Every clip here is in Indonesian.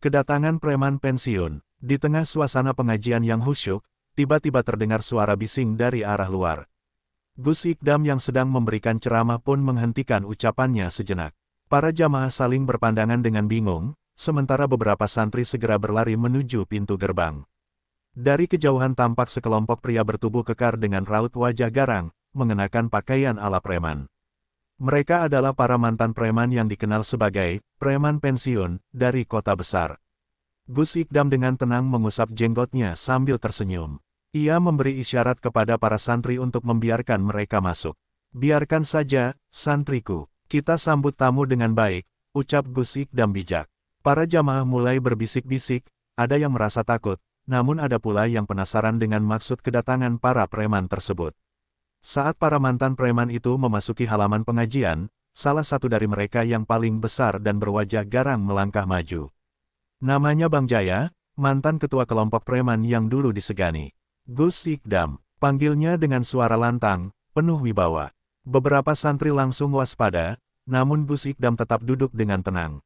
Kedatangan preman pensiun. Di tengah suasana pengajian yang khusyuk, tiba-tiba terdengar suara bising dari arah luar. Gus Ikdam yang sedang memberikan ceramah pun menghentikan ucapannya sejenak. Para jamaah saling berpandangan dengan bingung, sementara beberapa santri segera berlari menuju pintu gerbang. Dari kejauhan tampak sekelompok pria bertubuh kekar dengan raut wajah garang, mengenakan pakaian ala preman. Mereka adalah para mantan preman yang dikenal sebagai preman pensiun dari kota besar. Gus Ikdam dengan tenang mengusap jenggotnya sambil tersenyum. Ia memberi isyarat kepada para santri untuk membiarkan mereka masuk. "Biarkan saja, santriku. Kita sambut tamu dengan baik," ucap Gus Ikdam bijak. Para jamaah mulai berbisik-bisik, ada yang merasa takut, namun ada pula yang penasaran dengan maksud kedatangan para preman tersebut. Saat para mantan preman itu memasuki halaman pengajian, salah satu dari mereka yang paling besar dan berwajah garang melangkah maju. Namanya Bang Jaya, mantan ketua kelompok preman yang dulu disegani. "Gus Ikdam," panggilnya dengan suara lantang, penuh wibawa. Beberapa santri langsung waspada, namun Gus Ikdam tetap duduk dengan tenang.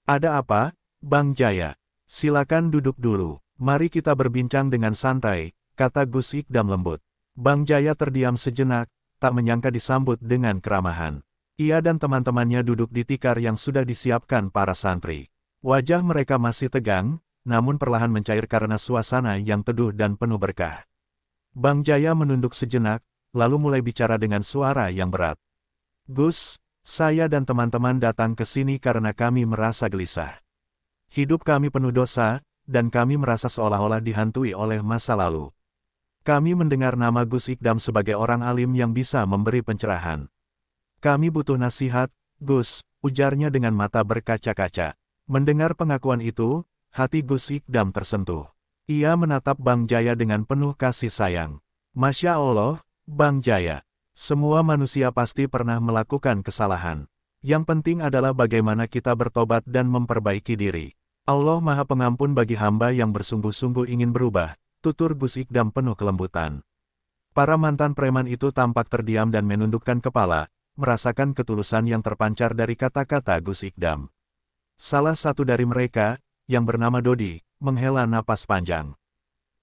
"Ada apa, Bang Jaya? Silakan duduk dulu. Mari kita berbincang dengan santai," kata Gus Ikdam lembut. Bang Jaya terdiam sejenak, tak menyangka disambut dengan keramahan. Ia dan teman-temannya duduk di tikar yang sudah disiapkan para santri. Wajah mereka masih tegang, namun perlahan mencair karena suasana yang teduh dan penuh berkah. Bang Jaya menunduk sejenak, lalu mulai bicara dengan suara yang berat. "Gus, saya dan teman-teman datang ke sini karena kami merasa gelisah. Hidup kami penuh dosa, dan kami merasa seolah-olah dihantui oleh masa lalu. Kami mendengar nama Gus Ikdam sebagai orang alim yang bisa memberi pencerahan. Kami butuh nasihat, Gus," ujarnya dengan mata berkaca-kaca. Mendengar pengakuan itu, hati Gus Ikdam tersentuh. Ia menatap Bang Jaya dengan penuh kasih sayang. "Masya Allah, Bang Jaya. Semua manusia pasti pernah melakukan kesalahan. Yang penting adalah bagaimana kita bertobat dan memperbaiki diri. Allah Maha Pengampun bagi hamba yang bersungguh-sungguh ingin berubah," tutur Gus Ikdam penuh kelembutan. Para mantan preman itu tampak terdiam dan menundukkan kepala, merasakan ketulusan yang terpancar dari kata-kata Gus Ikdam. Salah satu dari mereka, yang bernama Dodi, menghela napas panjang.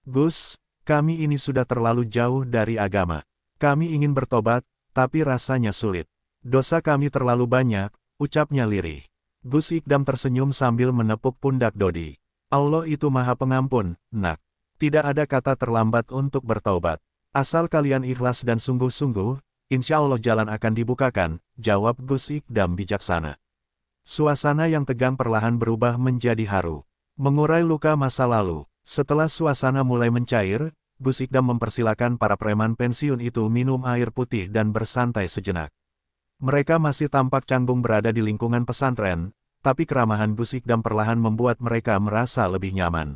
"Gus, kami ini sudah terlalu jauh dari agama. Kami ingin bertobat, tapi rasanya sulit. Dosa kami terlalu banyak," ucapnya lirih. Gus Ikdam tersenyum sambil menepuk pundak Dodi. "Allah itu Maha Pengampun, nak. Tidak ada kata terlambat untuk bertaubat. Asal kalian ikhlas dan sungguh-sungguh, insya Allah jalan akan dibukakan," jawab Gus Ikdam bijaksana. Suasana yang tegang perlahan berubah menjadi haru. Mengurai luka masa lalu. Setelah suasana mulai mencair, Gus Ikdam mempersilakan para preman pensiun itu minum air putih dan bersantai sejenak. Mereka masih tampak canggung berada di lingkungan pesantren, tapi keramahan Gus Ikdam perlahan membuat mereka merasa lebih nyaman.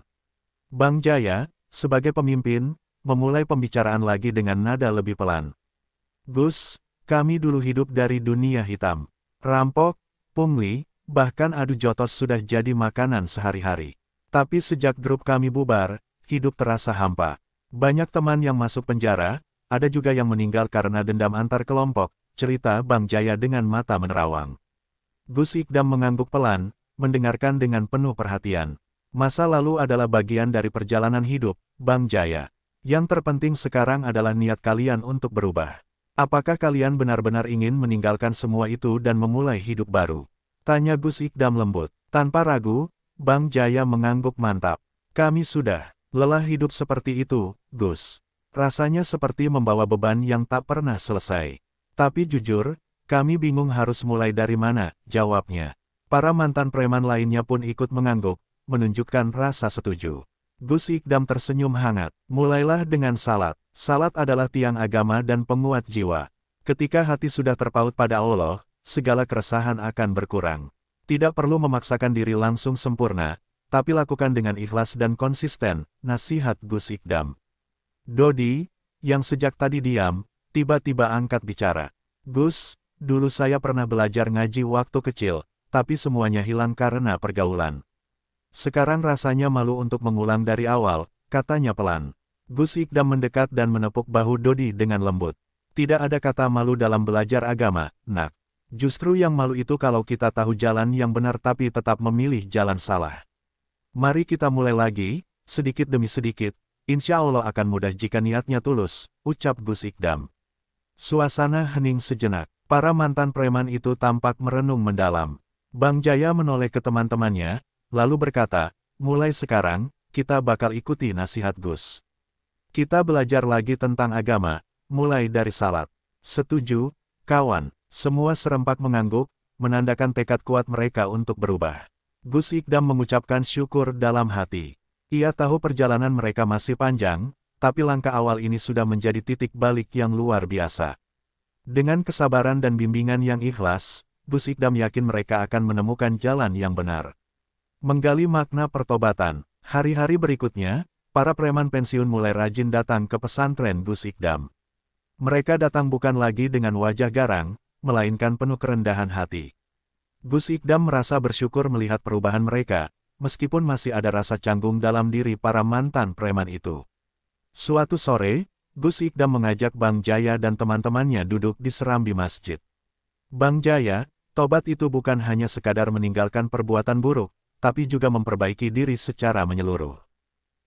Bang Jaya, sebagai pemimpin, memulai pembicaraan lagi dengan nada lebih pelan. "Gus, kami dulu hidup dari dunia hitam. Rampok, pungli, bahkan adu jotos sudah jadi makanan sehari-hari. Tapi sejak grup kami bubar, hidup terasa hampa. Banyak teman yang masuk penjara, ada juga yang meninggal karena dendam antar kelompok," cerita Bang Jaya dengan mata menerawang. Gus Ikdam mengangguk pelan, mendengarkan dengan penuh perhatian. "Masa lalu adalah bagian dari perjalanan hidup, Bang Jaya. Yang terpenting sekarang adalah niat kalian untuk berubah. Apakah kalian benar-benar ingin meninggalkan semua itu dan memulai hidup baru?" tanya Gus Ikdam lembut. Tanpa ragu, Bang Jaya mengangguk mantap. "Kami sudah lelah hidup seperti itu, Gus. Rasanya seperti membawa beban yang tak pernah selesai. Tapi jujur, kami bingung harus mulai dari mana," jawabnya. Para mantan preman lainnya pun ikut mengangguk, menunjukkan rasa setuju. Gus Ikdam tersenyum hangat. "Mulailah dengan salat. Salat adalah tiang agama dan penguat jiwa. Ketika hati sudah terpaut pada Allah, segala keresahan akan berkurang. Tidak perlu memaksakan diri langsung sempurna, tapi lakukan dengan ikhlas dan konsisten," nasihat Gus Ikdam. Dodi, yang sejak tadi diam, tiba-tiba angkat bicara. "Gus, dulu saya pernah belajar ngaji waktu kecil, tapi semuanya hilang karena pergaulan. Sekarang rasanya malu untuk mengulang dari awal," katanya pelan. Gus Ikdam mendekat dan menepuk bahu Dodi dengan lembut. "Tidak ada kata malu dalam belajar agama, nak. Justru yang malu itu kalau kita tahu jalan yang benar tapi tetap memilih jalan salah." Mari kita mulai lagi, sedikit demi sedikit, insya Allah akan mudah jika niatnya tulus, ucap Gus Ikdam. Suasana hening sejenak. Para mantan preman itu tampak merenung mendalam. Bang Jaya menoleh ke teman-temannya, lalu berkata, mulai sekarang, kita bakal ikuti nasihat Gus. Kita belajar lagi tentang agama, mulai dari salat. Setuju, kawan. Semua serempak mengangguk, menandakan tekad kuat mereka untuk berubah. Gus Ikdam mengucapkan syukur dalam hati. Ia tahu perjalanan mereka masih panjang, tapi langkah awal ini sudah menjadi titik balik yang luar biasa. Dengan kesabaran dan bimbingan yang ikhlas, Gus Ikdam yakin mereka akan menemukan jalan yang benar. Menggali makna pertobatan, hari-hari berikutnya, para preman pensiun mulai rajin datang ke pesantren Gus Ikdam. Mereka datang bukan lagi dengan wajah garang, melainkan penuh kerendahan hati. Gus Ikdam merasa bersyukur melihat perubahan mereka, meskipun masih ada rasa canggung dalam diri para mantan preman itu. Suatu sore, Gus Ikdam mengajak Bang Jaya dan teman-temannya duduk di serambi masjid. Bang Jaya, tobat itu bukan hanya sekadar meninggalkan perbuatan buruk, tapi juga memperbaiki diri secara menyeluruh.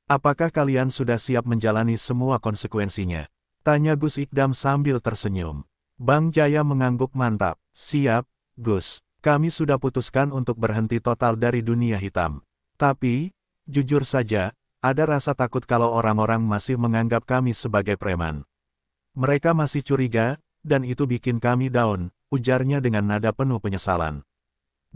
Apakah kalian sudah siap menjalani semua konsekuensinya? Tanya Gus Ikdam sambil tersenyum. Bang Jaya mengangguk mantap. Siap, Gus. Kami sudah putuskan untuk berhenti total dari dunia hitam. Tapi, jujur saja, ada rasa takut kalau orang-orang masih menganggap kami sebagai preman. Mereka masih curiga, dan itu bikin kami down, ujarnya dengan nada penuh penyesalan.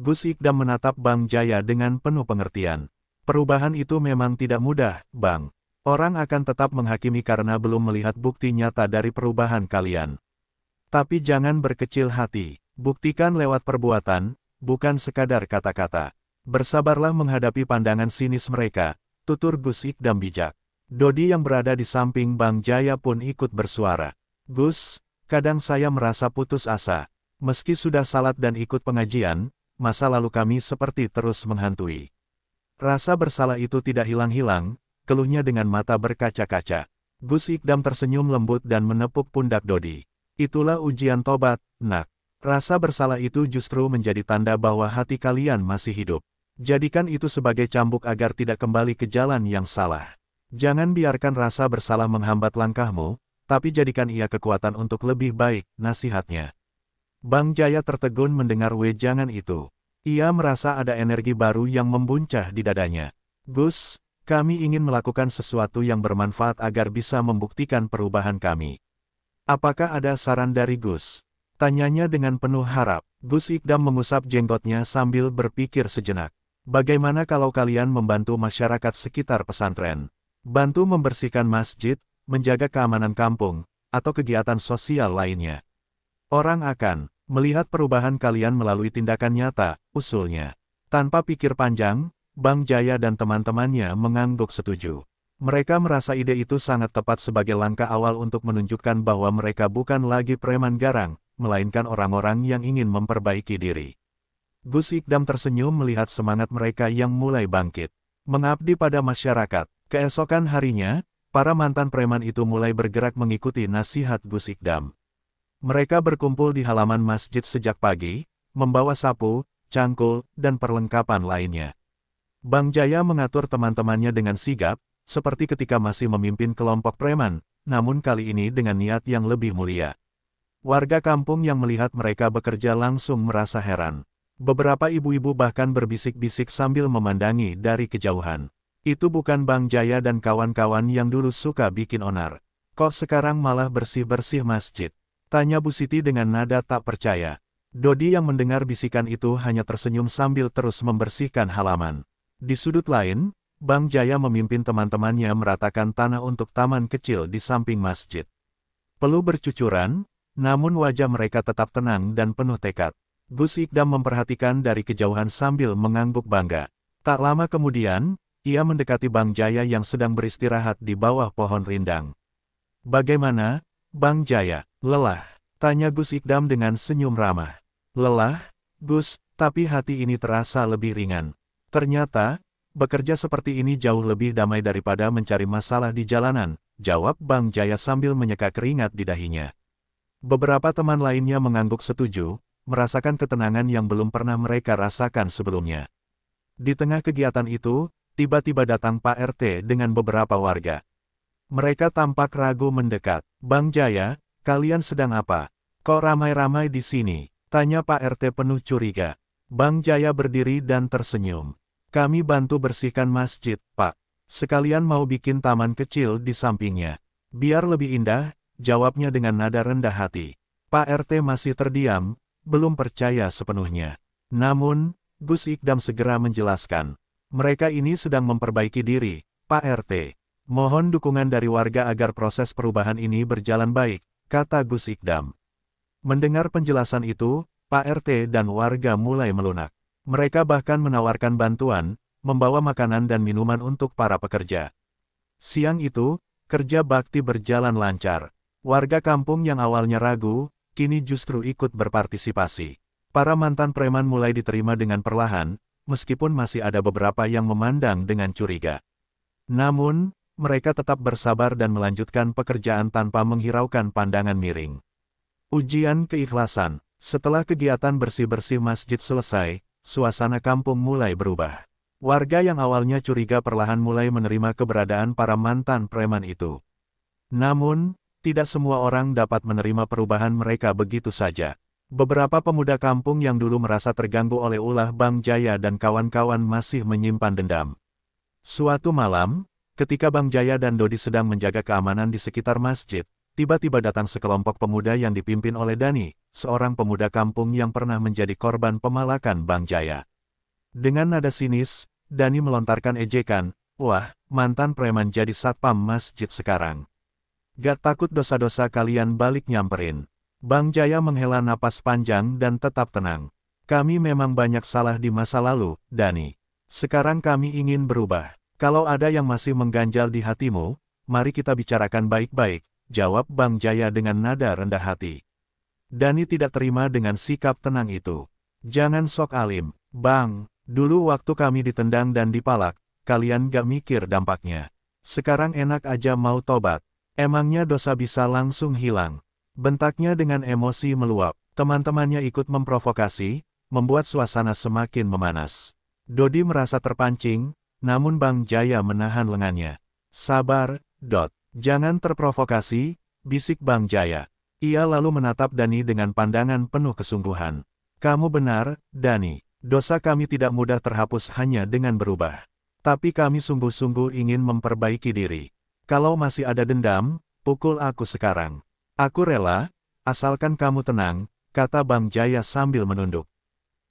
Gus Ikdam menatap Bang Jaya dengan penuh pengertian. Perubahan itu memang tidak mudah, Bang. Orang akan tetap menghakimi karena belum melihat bukti nyata dari perubahan kalian. Tapi jangan berkecil hati. Buktikan lewat perbuatan, bukan sekadar kata-kata. Bersabarlah menghadapi pandangan sinis mereka, tutur Gus Ikdam bijak. Dodi yang berada di samping Bang Jaya pun ikut bersuara. Gus, kadang saya merasa putus asa. Meski sudah salat dan ikut pengajian, masa lalu kami seperti terus menghantui. Rasa bersalah itu tidak hilang-hilang, keluhnya dengan mata berkaca-kaca. Gus Ikdam tersenyum lembut dan menepuk pundak Dodi. Itulah ujian tobat, nak. Rasa bersalah itu justru menjadi tanda bahwa hati kalian masih hidup. Jadikan itu sebagai cambuk agar tidak kembali ke jalan yang salah. Jangan biarkan rasa bersalah menghambat langkahmu, tapi jadikan ia kekuatan untuk lebih baik, nasihatnya. Bang Jaya tertegun mendengar wejangan itu. Ia merasa ada energi baru yang membuncah di dadanya. Gus, kami ingin melakukan sesuatu yang bermanfaat agar bisa membuktikan perubahan kami. Apakah ada saran dari Gus? Tanyanya dengan penuh harap. Gus Ikdam mengusap jenggotnya sambil berpikir sejenak. Bagaimana kalau kalian membantu masyarakat sekitar pesantren? Bantu membersihkan masjid, menjaga keamanan kampung, atau kegiatan sosial lainnya. Orang akan melihat perubahan kalian melalui tindakan nyata, usulnya. Tanpa pikir panjang, Bang Jaya dan teman-temannya mengangguk setuju. Mereka merasa ide itu sangat tepat sebagai langkah awal untuk menunjukkan bahwa mereka bukan lagi preman garang, melainkan orang-orang yang ingin memperbaiki diri. Gus Ikdam tersenyum melihat semangat mereka yang mulai bangkit. Mengabdi pada masyarakat. Keesokan harinya, para mantan preman itu mulai bergerak mengikuti nasihat Gus Ikdam. Mereka berkumpul di halaman masjid sejak pagi, membawa sapu, cangkul, dan perlengkapan lainnya. Bang Jaya mengatur teman-temannya dengan sigap, seperti ketika masih memimpin kelompok preman, namun kali ini dengan niat yang lebih mulia. Warga kampung yang melihat mereka bekerja langsung merasa heran. Beberapa ibu-ibu bahkan berbisik-bisik sambil memandangi dari kejauhan. Itu bukan Bang Jaya dan kawan-kawan yang dulu suka bikin onar. Kok sekarang malah bersih-bersih masjid? Tanya Bu Siti dengan nada tak percaya. Dodi yang mendengar bisikan itu hanya tersenyum sambil terus membersihkan halaman. Di sudut lain, Bang Jaya memimpin teman-temannya meratakan tanah untuk taman kecil di samping masjid. Peluh bercucuran, namun wajah mereka tetap tenang dan penuh tekad. Gus Ikdam memperhatikan dari kejauhan sambil mengangguk bangga. Tak lama kemudian, ia mendekati Bang Jaya yang sedang beristirahat di bawah pohon rindang. Bagaimana, Bang Jaya? Lelah? Tanya Gus Ikdam dengan senyum ramah. Lelah, Gus, tapi hati ini terasa lebih ringan. Ternyata, bekerja seperti ini jauh lebih damai daripada mencari masalah di jalanan, jawab Bang Jaya sambil menyeka keringat di dahinya. Beberapa teman lainnya mengangguk setuju, merasakan ketenangan yang belum pernah mereka rasakan sebelumnya. Di tengah kegiatan itu, tiba-tiba datang Pak RT dengan beberapa warga. Mereka tampak ragu mendekat. Bang Jaya, kalian sedang apa? Kok ramai-ramai di sini? Tanya Pak RT penuh curiga. Bang Jaya berdiri dan tersenyum. Kami bantu bersihkan masjid, Pak. Sekalian mau bikin taman kecil di sampingnya. Biar lebih indah, jawabnya dengan nada rendah hati. Pak RT masih terdiam, belum percaya sepenuhnya. Namun, Gus Ikdam segera menjelaskan. Mereka ini sedang memperbaiki diri, Pak RT. Mohon dukungan dari warga agar proses perubahan ini berjalan baik, kata Gus Ikdam. Mendengar penjelasan itu, Pak RT dan warga mulai melunak. Mereka bahkan menawarkan bantuan, membawa makanan dan minuman untuk para pekerja. Siang itu, kerja bakti berjalan lancar. Warga kampung yang awalnya ragu, kini justru ikut berpartisipasi. Para mantan preman mulai diterima dengan perlahan, meskipun masih ada beberapa yang memandang dengan curiga. Namun, mereka tetap bersabar dan melanjutkan pekerjaan tanpa menghiraukan pandangan miring. Ujian keikhlasan. Setelah kegiatan bersih-bersih masjid selesai, suasana kampung mulai berubah. Warga yang awalnya curiga perlahan mulai menerima keberadaan para mantan preman itu. Namun, tidak semua orang dapat menerima perubahan mereka begitu saja. Beberapa pemuda kampung yang dulu merasa terganggu oleh ulah Bang Jaya dan kawan-kawan masih menyimpan dendam. Suatu malam, ketika Bang Jaya dan Dodi sedang menjaga keamanan di sekitar masjid, tiba-tiba datang sekelompok pemuda yang dipimpin oleh Dani, seorang pemuda kampung yang pernah menjadi korban pemalakan Bang Jaya. Dengan nada sinis, Dani melontarkan ejekan, "Wah, mantan preman jadi satpam masjid sekarang. Gak takut dosa-dosa kalian balik nyamperin." Bang Jaya menghela napas panjang dan tetap tenang. "Kami memang banyak salah di masa lalu, Dani. Sekarang kami ingin berubah. Kalau ada yang masih mengganjal di hatimu, mari kita bicarakan baik-baik," jawab Bang Jaya dengan nada rendah hati. Dani tidak terima dengan sikap tenang itu. "Jangan sok alim, Bang. Dulu waktu kami ditendang dan dipalak, kalian gak mikir dampaknya. Sekarang enak aja mau tobat. Emangnya dosa bisa langsung hilang?" Bentaknya dengan emosi meluap. Teman-temannya ikut memprovokasi, membuat suasana semakin memanas. Dodi merasa terpancing, namun Bang Jaya menahan lengannya. "Sabar, Dot. Jangan terprovokasi," bisik Bang Jaya. Ia lalu menatap Dani dengan pandangan penuh kesungguhan. "Kamu benar, Dani. Dosa kami tidak mudah terhapus hanya dengan berubah. Tapi kami sungguh-sungguh ingin memperbaiki diri. Kalau masih ada dendam, pukul aku sekarang. Aku rela, asalkan kamu tenang," kata Bang Jaya sambil menunduk.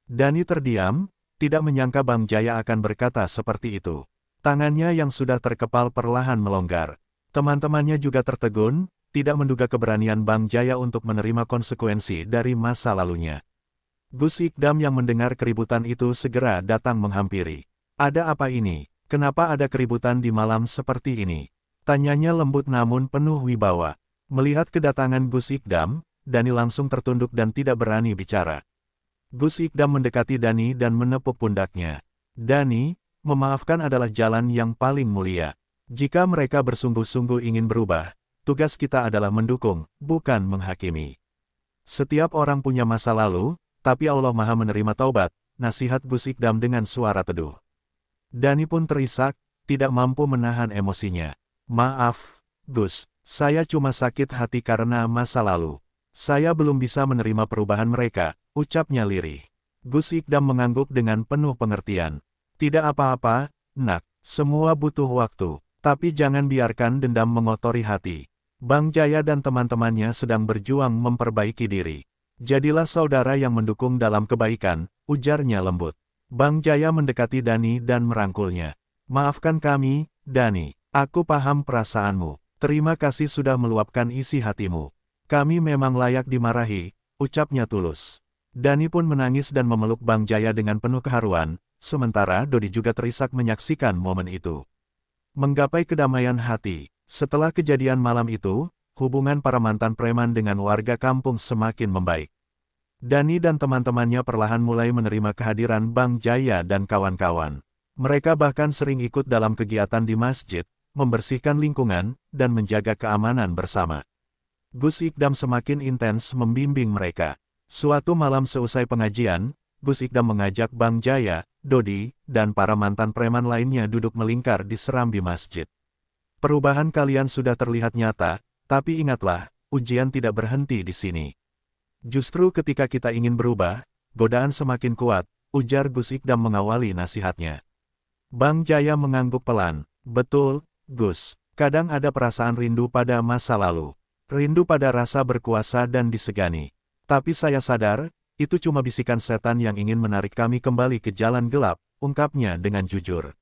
Dani terdiam, tidak menyangka Bang Jaya akan berkata seperti itu. Tangannya yang sudah terkepal perlahan melonggar. Teman-temannya juga tertegun, tidak menduga keberanian Bang Jaya untuk menerima konsekuensi dari masa lalunya. Gus Ikdam yang mendengar keributan itu segera datang menghampiri. "Ada apa ini? Kenapa ada keributan di malam seperti ini?" Tanyanya lembut namun penuh wibawa. Melihat kedatangan Gus Ikdam, Dani langsung tertunduk dan tidak berani bicara. Gus Ikdam mendekati Dani dan menepuk pundaknya. "Dani, memaafkan adalah jalan yang paling mulia. Jika mereka bersungguh-sungguh ingin berubah, tugas kita adalah mendukung, bukan menghakimi. Setiap orang punya masa lalu, tapi Allah Maha menerima taubat," nasihat Gus Ikdam dengan suara teduh. Dani pun terisak, tidak mampu menahan emosinya. "Maaf, Gus. Saya cuma sakit hati karena masa lalu. Saya belum bisa menerima perubahan mereka," ucapnya lirih. Gus Ikdam mengangguk dengan penuh pengertian. "Tidak apa-apa, Nak. Semua butuh waktu. Tapi jangan biarkan dendam mengotori hati. Bang Jaya dan teman-temannya sedang berjuang memperbaiki diri. Jadilah saudara yang mendukung dalam kebaikan," ujarnya lembut. Bang Jaya mendekati Dani dan merangkulnya. "Maafkan kami, Dani. Aku paham perasaanmu. Terima kasih sudah meluapkan isi hatimu. Kami memang layak dimarahi," ucapnya tulus. Dani pun menangis dan memeluk Bang Jaya dengan penuh keharuan, sementara Dodi juga terisak menyaksikan momen itu. Menggapai kedamaian hati. Setelah kejadian malam itu, hubungan para mantan preman dengan warga kampung semakin membaik. Dani dan teman-temannya perlahan mulai menerima kehadiran Bang Jaya dan kawan-kawan. Mereka bahkan sering ikut dalam kegiatan di masjid, membersihkan lingkungan, dan menjaga keamanan bersama. Gus Ikdam semakin intens membimbing mereka. Suatu malam seusai pengajian, Gus Ikdam mengajak Bang Jaya, Dodi, dan para mantan preman lainnya duduk melingkar di serambi masjid. Perubahan kalian sudah terlihat nyata, tapi ingatlah, ujian tidak berhenti di sini. Justru ketika kita ingin berubah, godaan semakin kuat, ujar Gus Ikdam mengawali nasihatnya. Bang Jaya mengangguk pelan. Betul, Gus. Kadang ada perasaan rindu pada masa lalu. Rindu pada rasa berkuasa dan disegani. Tapi saya sadar, itu cuma bisikan setan yang ingin menarik kami kembali ke jalan gelap, ungkapnya dengan jujur.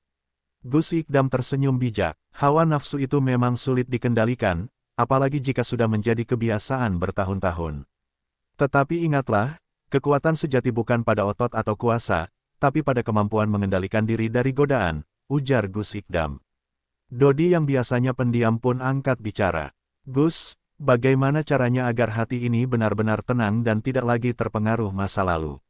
Gus Ikdam tersenyum bijak. Hawa nafsu itu memang sulit dikendalikan, apalagi jika sudah menjadi kebiasaan bertahun-tahun. Tetapi ingatlah, kekuatan sejati bukan pada otot atau kuasa, tapi pada kemampuan mengendalikan diri dari godaan, ujar Gus Ikdam. Dodi yang biasanya pendiam pun angkat bicara. Gus, bagaimana caranya agar hati ini benar-benar tenang dan tidak lagi terpengaruh masa lalu?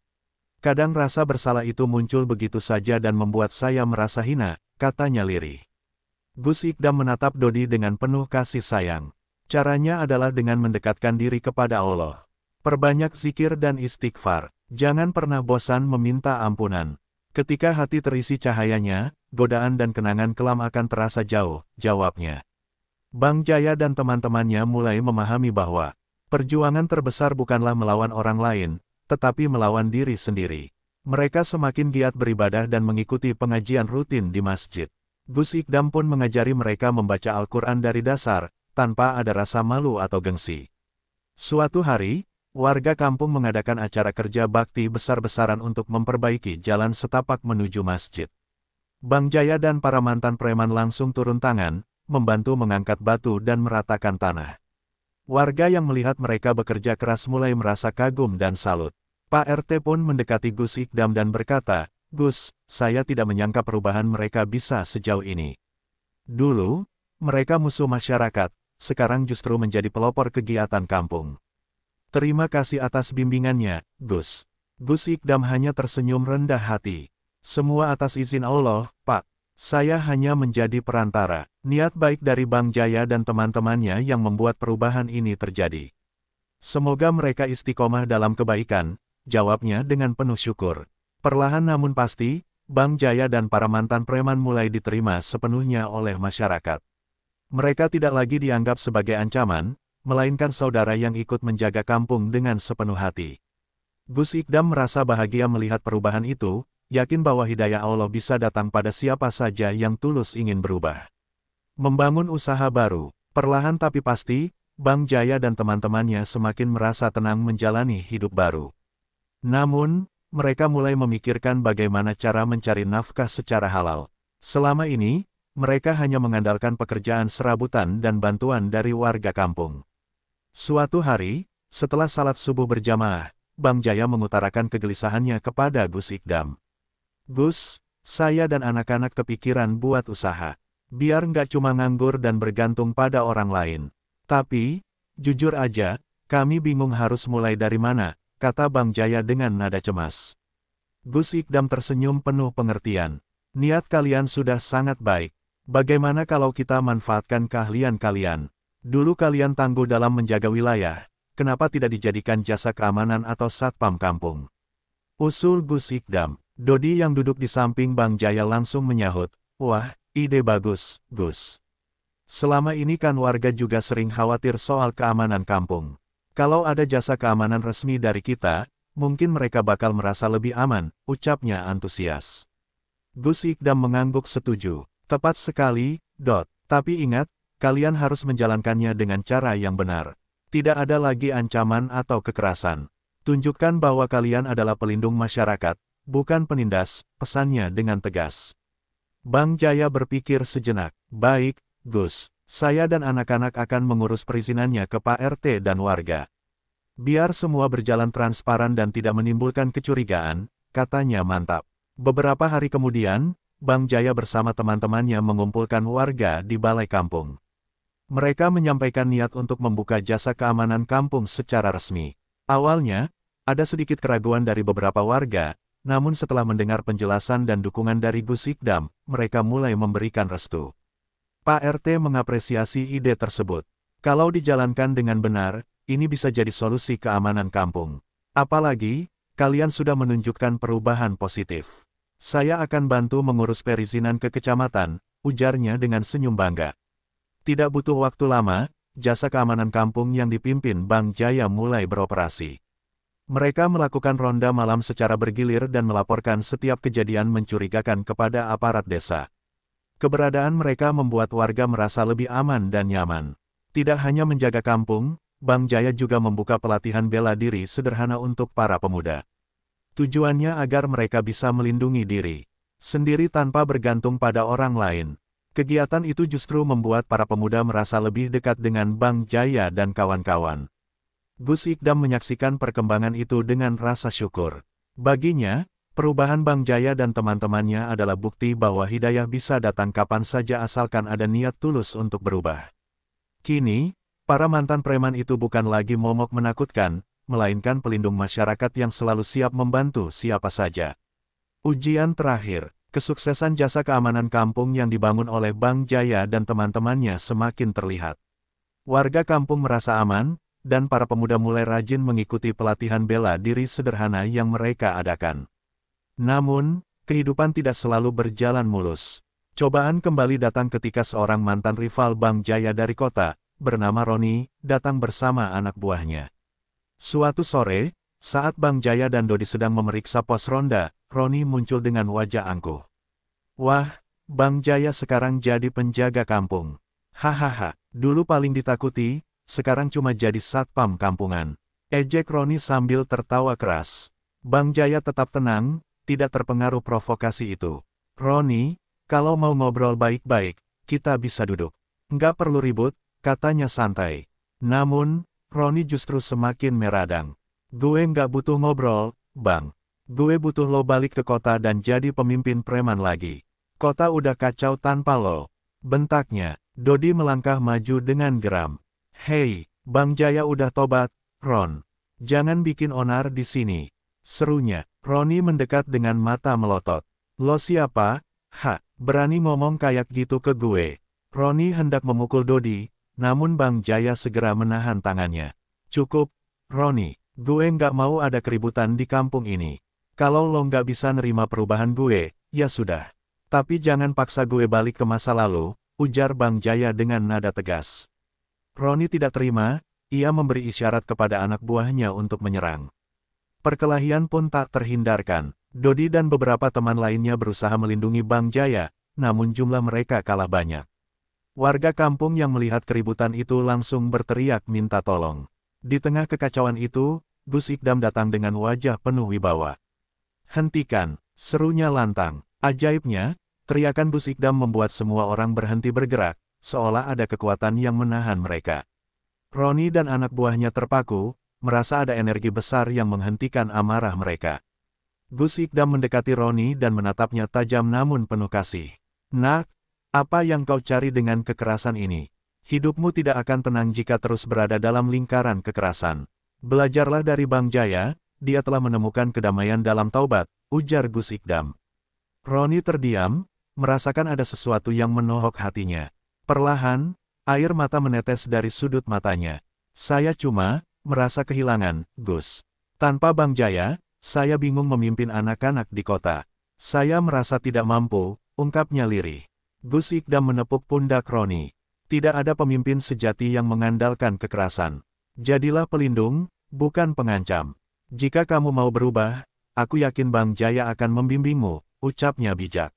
Kadang rasa bersalah itu muncul begitu saja dan membuat saya merasa hina, katanya lirih. Gus Ikdam menatap Dodi dengan penuh kasih sayang. Caranya adalah dengan mendekatkan diri kepada Allah. Perbanyak zikir dan istighfar. Jangan pernah bosan meminta ampunan. Ketika hati terisi cahayanya, godaan dan kenangan kelam akan terasa jauh, jawabnya. Bang Jaya dan teman-temannya mulai memahami bahwa perjuangan terbesar bukanlah melawan orang lain, tetapi melawan diri sendiri. Mereka semakin giat beribadah dan mengikuti pengajian rutin di masjid. Gus Ikdam pun mengajari mereka membaca Al-Quran dari dasar, tanpa ada rasa malu atau gengsi. Suatu hari, warga kampung mengadakan acara kerja bakti besar-besaran untuk memperbaiki jalan setapak menuju masjid. Bang Jaya dan para mantan preman langsung turun tangan, membantu mengangkat batu dan meratakan tanah. Warga yang melihat mereka bekerja keras mulai merasa kagum dan salut. Pak RT pun mendekati Gus Ikdam dan berkata, Gus, saya tidak menyangka perubahan mereka bisa sejauh ini. Dulu, mereka musuh masyarakat, sekarang justru menjadi pelopor kegiatan kampung. Terima kasih atas bimbingannya, Gus. Gus Ikdam hanya tersenyum rendah hati. Semua atas izin Allah, Pak. Saya hanya menjadi perantara. Niat baik dari Bang Jaya dan teman-temannya yang membuat perubahan ini terjadi. Semoga mereka istiqomah dalam kebaikan, jawabnya dengan penuh syukur. Perlahan namun pasti, Bang Jaya dan para mantan preman mulai diterima sepenuhnya oleh masyarakat. Mereka tidak lagi dianggap sebagai ancaman, melainkan saudara yang ikut menjaga kampung dengan sepenuh hati. Gus Ikdam merasa bahagia melihat perubahan itu, yakin bahwa hidayah Allah bisa datang pada siapa saja yang tulus ingin berubah. Membangun usaha baru, perlahan tapi pasti, Bang Jaya dan teman-temannya semakin merasa tenang menjalani hidup baru. Namun, mereka mulai memikirkan bagaimana cara mencari nafkah secara halal. Selama ini, mereka hanya mengandalkan pekerjaan serabutan dan bantuan dari warga kampung. Suatu hari, setelah salat subuh berjamaah, Bang Jaya mengutarakan kegelisahannya kepada Gus Ikdam. Gus, saya dan anak-anak kepikiran buat usaha. Biar nggak cuma nganggur dan bergantung pada orang lain. Tapi, jujur aja, kami bingung harus mulai dari mana, kata Bang Jaya dengan nada cemas. Gus Ikdam tersenyum penuh pengertian. Niat kalian sudah sangat baik. Bagaimana kalau kita manfaatkan keahlian kalian? Dulu kalian tangguh dalam menjaga wilayah, kenapa tidak dijadikan jasa keamanan atau satpam kampung? Usul Gus Ikdam. Dodi yang duduk di samping Bang Jaya langsung menyahut, wah, ide bagus, Gus. Selama ini kan warga juga sering khawatir soal keamanan kampung. Kalau ada jasa keamanan resmi dari kita, mungkin mereka bakal merasa lebih aman, ucapnya antusias. Gus Ikdam mengangguk setuju. Tepat sekali, Dot. Tapi ingat, kalian harus menjalankannya dengan cara yang benar. Tidak ada lagi ancaman atau kekerasan. Tunjukkan bahwa kalian adalah pelindung masyarakat, bukan penindas, pesannya dengan tegas. Bang Jaya berpikir sejenak. Baik, Gus. Saya dan anak-anak akan mengurus perizinannya ke Pak RT dan warga. Biar semua berjalan transparan dan tidak menimbulkan kecurigaan, katanya mantap. Beberapa hari kemudian, Bang Jaya bersama teman-temannya mengumpulkan warga di balai kampung. Mereka menyampaikan niat untuk membuka jasa keamanan kampung secara resmi. Awalnya, ada sedikit keraguan dari beberapa warga, namun setelah mendengar penjelasan dan dukungan dari Gus Ikdam, mereka mulai memberikan restu. Pak RT mengapresiasi ide tersebut. Kalau dijalankan dengan benar, ini bisa jadi solusi keamanan kampung. Apalagi, kalian sudah menunjukkan perubahan positif. Saya akan bantu mengurus perizinan ke kecamatan, ujarnya dengan senyum bangga. Tidak butuh waktu lama, jasa keamanan kampung yang dipimpin Bang Jaya mulai beroperasi. Mereka melakukan ronda malam secara bergilir dan melaporkan setiap kejadian mencurigakan kepada aparat desa. Keberadaan mereka membuat warga merasa lebih aman dan nyaman. Tidak hanya menjaga kampung, Bang Jaya juga membuka pelatihan bela diri sederhana untuk para pemuda. Tujuannya agar mereka bisa melindungi diri sendiri tanpa bergantung pada orang lain. Kegiatan itu justru membuat para pemuda merasa lebih dekat dengan Bang Jaya dan kawan-kawan. Gus Ikdam menyaksikan perkembangan itu dengan rasa syukur. Baginya, perubahan Bang Jaya dan teman-temannya adalah bukti bahwa hidayah bisa datang kapan saja asalkan ada niat tulus untuk berubah. Kini, para mantan preman itu bukan lagi momok menakutkan, melainkan pelindung masyarakat yang selalu siap membantu siapa saja. Ujian terakhir, kesuksesan jasa keamanan kampung yang dibangun oleh Bang Jaya dan teman-temannya semakin terlihat. Warga kampung merasa aman, dan para pemuda mulai rajin mengikuti pelatihan bela diri sederhana yang mereka adakan. Namun, kehidupan tidak selalu berjalan mulus. Cobaan kembali datang ketika seorang mantan rival Bang Jaya dari kota, bernama Roni, datang bersama anak buahnya. Suatu sore, saat Bang Jaya dan Dodi sedang memeriksa pos ronda, Roni muncul dengan wajah angkuh. Wah, Bang Jaya sekarang jadi penjaga kampung. Hahaha, dulu paling ditakuti, sekarang cuma jadi satpam kampungan. Ejek Roni sambil tertawa keras. Bang Jaya tetap tenang, tidak terpengaruh provokasi itu. Roni, kalau mau ngobrol baik-baik, kita bisa duduk. Nggak perlu ribut, katanya santai. Namun, Roni justru semakin meradang. Gue nggak butuh ngobrol, Bang. Gue butuh lo balik ke kota dan jadi pemimpin preman lagi. Kota udah kacau tanpa lo. Bentaknya, Dodi melangkah maju dengan geram. Hei, Bang Jaya udah tobat, Ron. Jangan bikin onar di sini. Serunya, Roni mendekat dengan mata melotot. Lo siapa? Berani ngomong kayak gitu ke gue. Roni hendak memukul Dodi, namun Bang Jaya segera menahan tangannya. Cukup, Roni, gue nggak mau ada keributan di kampung ini. Kalau lo nggak bisa nerima perubahan gue, ya sudah. Tapi jangan paksa gue balik ke masa lalu, ujar Bang Jaya dengan nada tegas. Roni tidak terima, ia memberi isyarat kepada anak buahnya untuk menyerang. Perkelahian pun tak terhindarkan. Dodi dan beberapa teman lainnya berusaha melindungi Bang Jaya, namun jumlah mereka kalah banyak. Warga kampung yang melihat keributan itu langsung berteriak minta tolong. Di tengah kekacauan itu, Gus Ikdam datang dengan wajah penuh wibawa. Hentikan, serunya lantang. Ajaibnya, teriakan Gus Ikdam membuat semua orang berhenti bergerak, seolah ada kekuatan yang menahan mereka. Roni dan anak buahnya terpaku, merasa ada energi besar yang menghentikan amarah mereka. Gus Ikdam mendekati Roni dan menatapnya tajam namun penuh kasih. Nak, apa yang kau cari dengan kekerasan ini? Hidupmu tidak akan tenang jika terus berada dalam lingkaran kekerasan. Belajarlah dari Bang Jaya, dia telah menemukan kedamaian dalam taubat, ujar Gus Ikdam. Roni terdiam, merasakan ada sesuatu yang menohok hatinya. Perlahan, air mata menetes dari sudut matanya. Saya cuma merasa kehilangan, Gus. Tanpa Bang Jaya, saya bingung memimpin anak-anak di kota. Saya merasa tidak mampu, ungkapnya lirih. Gus Ikdam menepuk pundak Roni. Tidak ada pemimpin sejati yang mengandalkan kekerasan. Jadilah pelindung, bukan pengancam. Jika kamu mau berubah, aku yakin Bang Jaya akan membimbingmu, ucapnya bijak.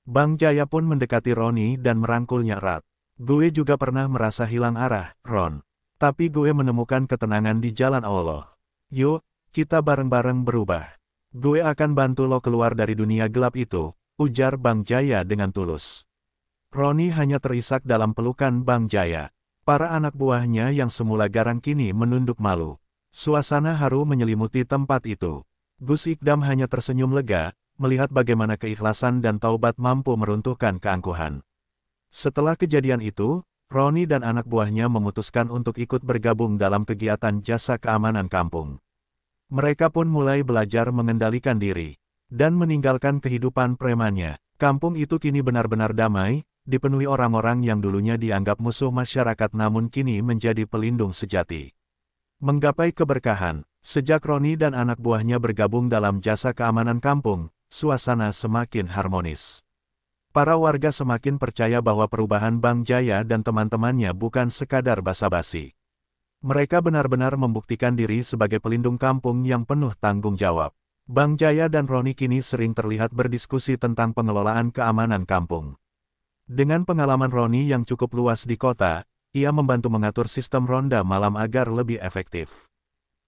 Bang Jaya pun mendekati Roni dan merangkulnya erat. Gue juga pernah merasa hilang arah, Ron. Tapi gue menemukan ketenangan di jalan Allah. Yuk, kita bareng-bareng berubah. Gue akan bantu lo keluar dari dunia gelap itu, ujar Bang Jaya dengan tulus. Roni hanya terisak dalam pelukan Bang Jaya. Para anak buahnya yang semula garang kini menunduk malu. Suasana haru menyelimuti tempat itu. Gus Ikdam hanya tersenyum lega, melihat bagaimana keikhlasan dan taubat mampu meruntuhkan keangkuhan. Setelah kejadian itu, Roni dan anak buahnya memutuskan untuk ikut bergabung dalam kegiatan jasa keamanan kampung. Mereka pun mulai belajar mengendalikan diri, dan meninggalkan kehidupan premannya. Kampung itu kini benar-benar damai, dipenuhi orang-orang yang dulunya dianggap musuh masyarakat namun kini menjadi pelindung sejati. Menggapai keberkahan, sejak Roni dan anak buahnya bergabung dalam jasa keamanan kampung, suasana semakin harmonis. Para warga semakin percaya bahwa perubahan Bang Jaya dan teman-temannya bukan sekadar basa-basi. Mereka benar-benar membuktikan diri sebagai pelindung kampung yang penuh tanggung jawab. Bang Jaya dan Roni kini sering terlihat berdiskusi tentang pengelolaan keamanan kampung. Dengan pengalaman Roni yang cukup luas di kota, ia membantu mengatur sistem ronda malam agar lebih efektif.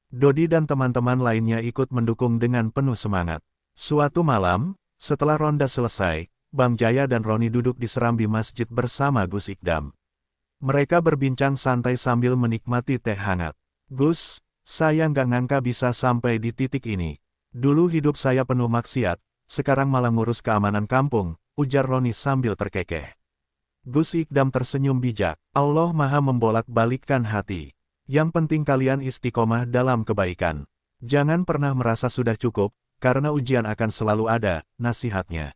Dodi dan teman-teman lainnya ikut mendukung dengan penuh semangat. Suatu malam, setelah ronda selesai, Bang Jaya dan Roni duduk di serambi masjid bersama Gus Ikdam. Mereka berbincang santai sambil menikmati teh hangat. "Gus, saya nggak ngangka bisa sampai di titik ini. Dulu hidup saya penuh maksiat, sekarang malah ngurus keamanan kampung," ujar Roni sambil terkekeh. Gus Ikdam tersenyum bijak. "Allah Maha membolak-balikkan hati. Yang penting kalian istiqomah dalam kebaikan. Jangan pernah merasa sudah cukup, karena ujian akan selalu ada," nasihatnya.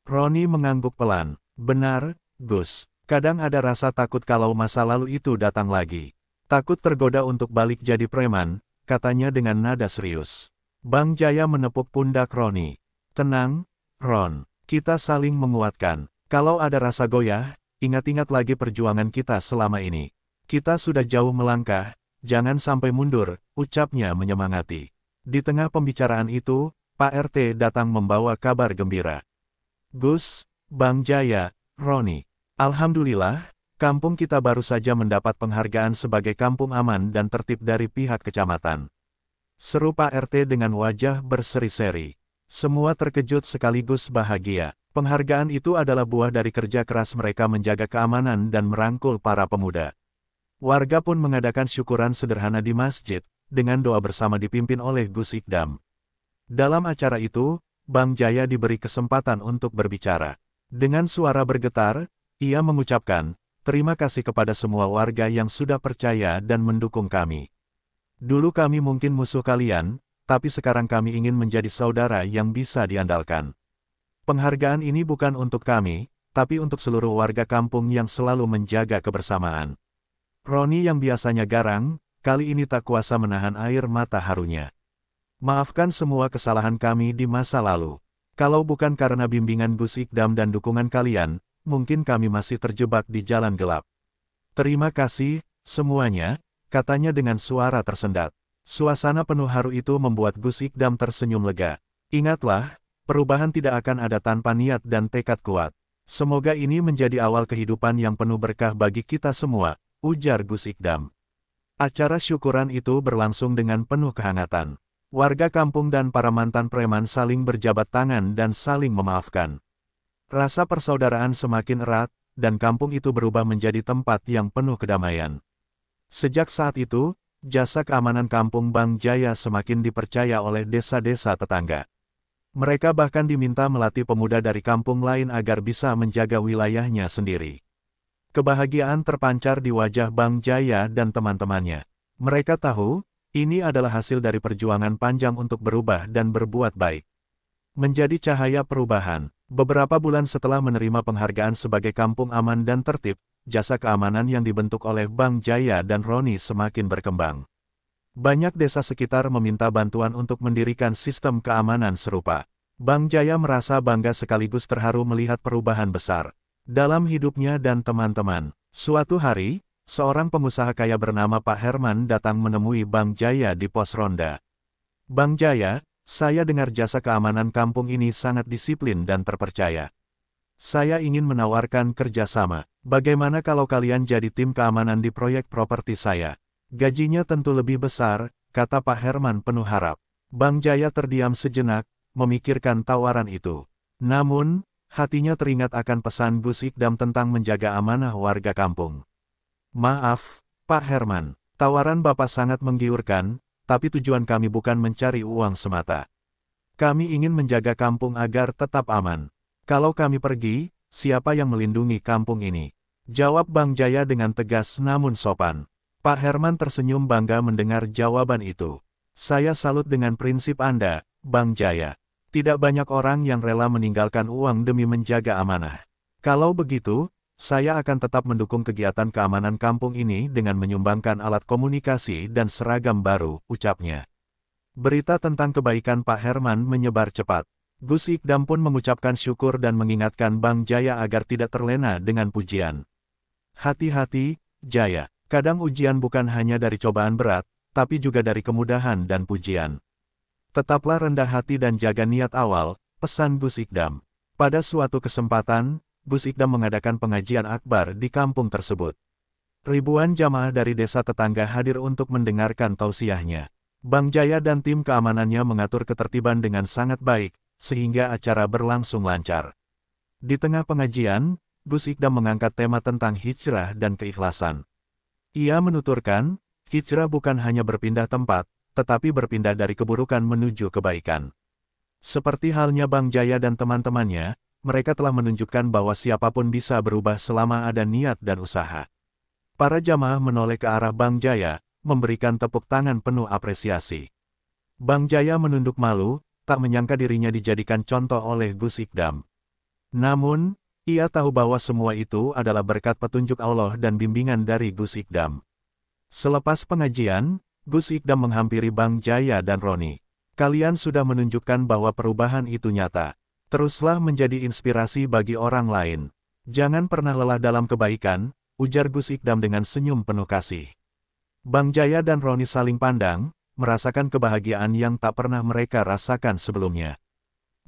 Roni mengangguk pelan. "Benar, Gus. Kadang ada rasa takut kalau masa lalu itu datang lagi. Takut tergoda untuk balik jadi preman," katanya dengan nada serius. Bang Jaya menepuk pundak Roni. "Tenang, Ron. Kita saling menguatkan. Kalau ada rasa goyah, ingat-ingat lagi perjuangan kita selama ini. Kita sudah jauh melangkah, jangan sampai mundur," ucapnya menyemangati. Di tengah pembicaraan itu, Pak RT datang membawa kabar gembira. "Gus, Bang Jaya, Roni. Alhamdulillah, kampung kita baru saja mendapat penghargaan sebagai kampung aman dan tertib dari pihak kecamatan," seru Pak RT dengan wajah berseri-seri. Semua terkejut sekaligus bahagia. Penghargaan itu adalah buah dari kerja keras mereka menjaga keamanan dan merangkul para pemuda. Warga pun mengadakan syukuran sederhana di masjid, dengan doa bersama dipimpin oleh Gus Ikdam. Dalam acara itu, Bang Jaya diberi kesempatan untuk berbicara. Dengan suara bergetar, ia mengucapkan, "Terima kasih kepada semua warga yang sudah percaya dan mendukung kami. Dulu kami mungkin musuh kalian, tapi sekarang kami ingin menjadi saudara yang bisa diandalkan. Penghargaan ini bukan untuk kami, tapi untuk seluruh warga kampung yang selalu menjaga kebersamaan." Roni yang biasanya garang, kali ini tak kuasa menahan air mata harunya. "Maafkan semua kesalahan kami di masa lalu. Kalau bukan karena bimbingan Gus Ikdam dan dukungan kalian, mungkin kami masih terjebak di jalan gelap. Terima kasih, semuanya," katanya dengan suara tersendat. Suasana penuh haru itu membuat Gus Ikdam tersenyum lega. "Ingatlah, perubahan tidak akan ada tanpa niat dan tekad kuat. Semoga ini menjadi awal kehidupan yang penuh berkah bagi kita semua," ujar Gus Ikdam. Acara syukuran itu berlangsung dengan penuh kehangatan. Warga kampung dan para mantan preman saling berjabat tangan dan saling memaafkan. Rasa persaudaraan semakin erat, dan kampung itu berubah menjadi tempat yang penuh kedamaian. Sejak saat itu, jasa keamanan kampung Bang Jaya semakin dipercaya oleh desa-desa tetangga. Mereka bahkan diminta melatih pemuda dari kampung lain agar bisa menjaga wilayahnya sendiri. Kebahagiaan terpancar di wajah Bang Jaya dan teman-temannya. Mereka tahu, ini adalah hasil dari perjuangan panjang untuk berubah dan berbuat baik. Menjadi cahaya perubahan, beberapa bulan setelah menerima penghargaan sebagai kampung aman dan tertib, jasa keamanan yang dibentuk oleh Bang Jaya dan Roni semakin berkembang. Banyak desa sekitar meminta bantuan untuk mendirikan sistem keamanan serupa. Bang Jaya merasa bangga sekaligus terharu melihat perubahan besar dalam hidupnya dan teman-teman. Suatu hari, seorang pengusaha kaya bernama Pak Herman datang menemui Bang Jaya di pos ronda. "Bang Jaya, saya dengar jasa keamanan kampung ini sangat disiplin dan terpercaya. Saya ingin menawarkan kerjasama. Bagaimana kalau kalian jadi tim keamanan di proyek properti saya? Gajinya tentu lebih besar," kata Pak Herman penuh harap. Bang Jaya terdiam sejenak, memikirkan tawaran itu. Namun, hatinya teringat akan pesan Gus Ikdam tentang menjaga amanah warga kampung. "Maaf, Pak Herman, tawaran Bapak sangat menggiurkan, tapi tujuan kami bukan mencari uang semata. Kami ingin menjaga kampung agar tetap aman. Kalau kami pergi, siapa yang melindungi kampung ini?" jawab Bang Jaya dengan tegas namun sopan. Pak Herman tersenyum bangga mendengar jawaban itu. "Saya salut dengan prinsip Anda, Bang Jaya. Tidak banyak orang yang rela meninggalkan uang demi menjaga amanah. Kalau begitu, saya akan tetap mendukung kegiatan keamanan kampung ini dengan menyumbangkan alat komunikasi dan seragam baru," ucapnya. Berita tentang kebaikan Pak Herman menyebar cepat. Gus Ikdam pun mengucapkan syukur dan mengingatkan Bang Jaya agar tidak terlena dengan pujian. Hati-hati, Jaya. Kadang ujian bukan hanya dari cobaan berat, tapi juga dari kemudahan dan pujian. Tetaplah rendah hati dan jaga niat awal, pesan Gus Ikdam. Pada suatu kesempatan, Gus Ikdam mengadakan pengajian akbar di kampung tersebut. Ribuan jamaah dari desa tetangga hadir untuk mendengarkan tausiahnya. Bang Jaya dan tim keamanannya mengatur ketertiban dengan sangat baik, sehingga acara berlangsung lancar. Di tengah pengajian, Gus Ikdam mengangkat tema tentang hijrah dan keikhlasan. Ia menuturkan, hijrah bukan hanya berpindah tempat, tetapi berpindah dari keburukan menuju kebaikan. Seperti halnya Bang Jaya dan teman-temannya, mereka telah menunjukkan bahwa siapapun bisa berubah selama ada niat dan usaha. Para jamaah menoleh ke arah Bang Jaya, memberikan tepuk tangan penuh apresiasi. Bang Jaya menunduk malu, tak menyangka dirinya dijadikan contoh oleh Gus Ikdam. Namun, ia tahu bahwa semua itu adalah berkat petunjuk Allah dan bimbingan dari Gus Ikdam. Selepas pengajian, Gus Ikdam menghampiri Bang Jaya dan Roni. Kalian sudah menunjukkan bahwa perubahan itu nyata. Teruslah menjadi inspirasi bagi orang lain. Jangan pernah lelah dalam kebaikan, ujar Gus Ikdam dengan senyum penuh kasih. Bang Jaya dan Roni saling pandang, merasakan kebahagiaan yang tak pernah mereka rasakan sebelumnya.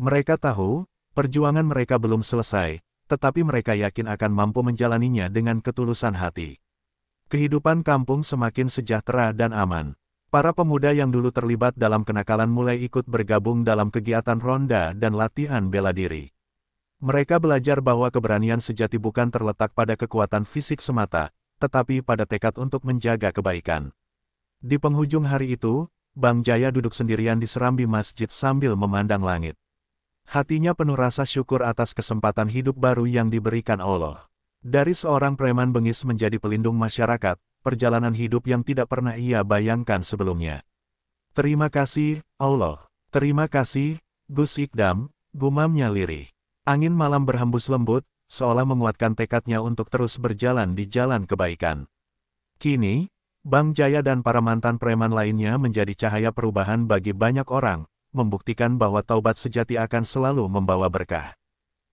Mereka tahu, perjuangan mereka belum selesai, tetapi mereka yakin akan mampu menjalaninya dengan ketulusan hati. Kehidupan kampung semakin sejahtera dan aman. Para pemuda yang dulu terlibat dalam kenakalan mulai ikut bergabung dalam kegiatan ronda dan latihan bela diri. Mereka belajar bahwa keberanian sejati bukan terletak pada kekuatan fisik semata, tetapi pada tekad untuk menjaga kebaikan. Di penghujung hari itu, Bang Jaya duduk sendirian di serambi masjid sambil memandang langit. Hatinya penuh rasa syukur atas kesempatan hidup baru yang diberikan Allah. Dari seorang preman bengis menjadi pelindung masyarakat, perjalanan hidup yang tidak pernah ia bayangkan sebelumnya. Terima kasih, Allah. Terima kasih, Gus Ikdam, gumamnya lirih. Angin malam berhembus lembut, seolah menguatkan tekadnya untuk terus berjalan di jalan kebaikan. Kini, Bang Jaya dan para mantan preman lainnya menjadi cahaya perubahan bagi banyak orang, membuktikan bahwa taubat sejati akan selalu membawa berkah.